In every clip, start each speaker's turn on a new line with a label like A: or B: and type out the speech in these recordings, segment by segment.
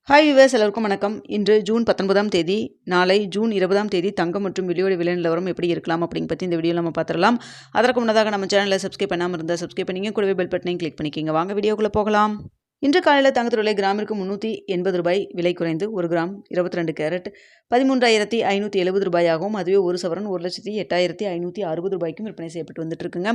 A: Hi viewers, எல்லாருக்கும் வணக்கம். இன்று ஜூன் 19ஆம் தேதி, நாளை ஜூன் 20ஆம் தேதி தங்கம் மற்றும் வெள்ளியோட விலை நிலவரம் எப்படி இருக்கலாம் அப்படிங்க பற்றி இந்த வீடியோவில் நம்ம பார்த்துடலாம். அதற்கு முன்னதாக நம்ம சேனலை சப்ஸ்கிரைப் பண்ணாமல் இருந்தால் சப்ஸ்கிரைப் பண்ணிங்க, கூடவே பெல் பட்டனையும் கிளிக் பண்ணிக்கிங்க. வாங்க வீடியோக்குள்ளே போகலாம். இன்று காலையில் தங்கத்தோட விலை கிராமிற்கு 380 ரூபாய் விலை குறைந்து 1 கிராம் 22 கேரட் 13,570 ரூபாயாகவும், அதுவே ஒரு சவரன் 1,08,560 ரூபாய்க்கும் விற்பனை செய்யப்பட்டு வந்துட்டு இருக்குங்க.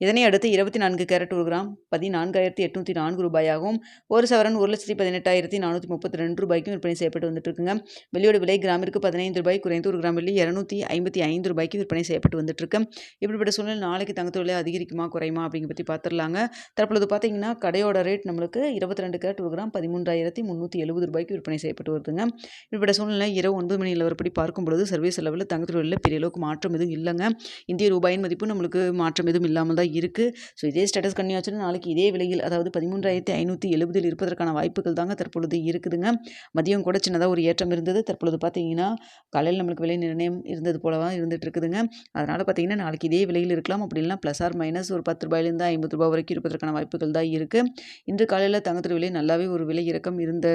A: இதனை அடுத்து 24 கேரட் 1 கிராம் 14,804 ரூபாயாகவும், ஒரு சவரன் 1,18,432 ரூபாய்க்கும் விற்பனை செய்யப்பட்டு வந்துட்டு இருக்குங்க. வெள்ளியோட விலை கிராமிற்கு 15 ரூபாய் குறைந்து 1 கிராம் வெள்ளி 255 ரூபாய்க்கு விற்பனை செய்யப்பட்டு வந்துட்டு இருக்கு. இப்படிப்பட்ட சூழ்நிலை நாளைக்கு தங்கத்தோட விலை அதிகரிக்குமா குறையுமா அப்படிங்க பற்றி பார்த்துடலாங்க. தற்பொழுது பார்த்தீங்கன்னா கடையோட ரேட் நம்மளுக்கு 22 கேரட் 1 கிராம் 13,370 ரூபாய்க்கு விற்பனை செய்யப்பட்டு வருதுங்க. இப்படிப்பட்ட சூழ்நிலை இரவு 9 மணி நிலவரப்படி பார்க்கும்பொழுது சர்வீஸ் லெவலில் தங்கத்தோட விலையில் பெரிய அளவுக்கு மாற்றம் எதுவும் இல்லைங்க. இந்திய ரூபாயின் மதிப்பு நம்மளுக்கு மாற்றம் எதுவும் இல்லாமல் தான் இருக்குது. ஸோ இதே ஸ்டேட்டஸ் கன்னியாச்சுன்னா நாளைக்கு இதே விலையில், அதாவது 13,570 இருப்பதற்கான வாய்ப்புகள் தாங்க தற்பொழுது இருக்குதுங்க. மதியம் கூட சின்னதாக ஒரு ஏற்றம் இருந்தது. தற்பொழுது பார்த்தீங்கன்னா காலையில் நம்மளுக்கு விலை நிர்ணயம் இருந்தது போலவா இருந்துட்டு இருக்குதுங்க. அதனால் பார்த்தீங்கன்னா நாளைக்கு இதே விலையில் இருக்கலாம். அப்படி இல்லைனா ப்ளஸ் ஆர் மைனஸ் ஒரு 10 ரூபாயிலிருந்து 50 ரூபாய் வரைக்கும் இருப்பதற்கான வாய்ப்புகள் தான் இருக்குது. இன்று காலையில் தங்கத்தோட விலை நல்லாவே ஒரு விலை இறக்கம் இருந்த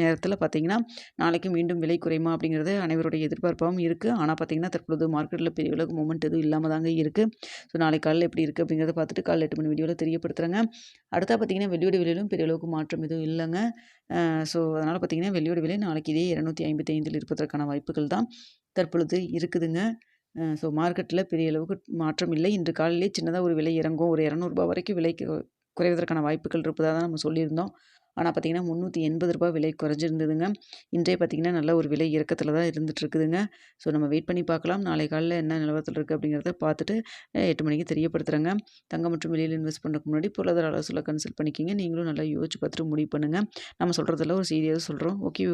A: நேரத்தில் பார்த்தீங்கன்னா நாளைக்கு மீண்டும் விலை குறையுமா அப்படிங்கிறது அனைவருடைய எதிர்பார்ப்பாகவும் இருக்குது. ஆனால் பார்த்தீங்கன்னா தற்பொழுது மார்க்கெட்டில் பெரிய அளவுக்கு மூமெண்ட் எதுவும் இல்லாமல் தாங்க இருக்குது. ஸோ நாளைக்கு காலையில் எப்படி இருக்குது அப்படிங்கிறத பார்த்துட்டு காலையில் 8 மணி வீடியோவில் தெரியப்படுத்துகிறேங்க. அடுத்தா பார்த்தீங்கன்னா வெள்ளியோட விலையிலும் பெரிய அளவுக்கு மாற்றம் எதுவும் இல்லைங்க. ஸோ அதனால் பார்த்தீங்கன்னா வெள்ளியோட விலை நாளைக்கு இதே 255 இருப்பதற்கான வாய்ப்புகள் தான் தற்பொழுது இருக்குதுங்க. ஸோ மார்க்கெட்டில் பெரிய அளவுக்கு மாற்றம் இல்லை. இன்று காலையிலே சின்னதாக ஒரு விலை இறங்கும், ஒரு 200 ரூபாய் வரைக்கும் விலை குறைவதற்கான வாய்ப்புகள் இருப்பதாக தான் நம்ம சொல்லியிருந்தோம். ஆனால் பார்த்தீங்கன்னா 380 ரூபாய் விலை குறைஞ்சிருந்ததுங்க. இன்றே பார்த்தீங்கன்னா நல்ல ஒரு விலை இறக்கத்தில் தான் இருந்துட்டு இருக்குதுங்க. ஸோ நம்ம வெயிட் பண்ணி பார்க்கலாம். நாளை காலையில் என்ன நிலவரத்தில் இருக்குது அப்படிங்கிறத பார்த்துட்டு 8 மணிக்கு தெரியப்படுத்துகிறேங்க. தங்கம் மற்றும் வெளியில் இன்வெஸ்ட் பண்ணுறதுக்கு முன்னாடி பொருளாதார ஆலோசனை கன்சல்ட் பண்ணிக்கிங்க. நீங்களும் நல்லா யோசிச்சு பார்த்துட்டு முடிவு பண்ணுங்கள். நம்ம சொல்கிறதெல்லாம் ஒரு செய்தியாக சொல்கிறோம். ஓகே.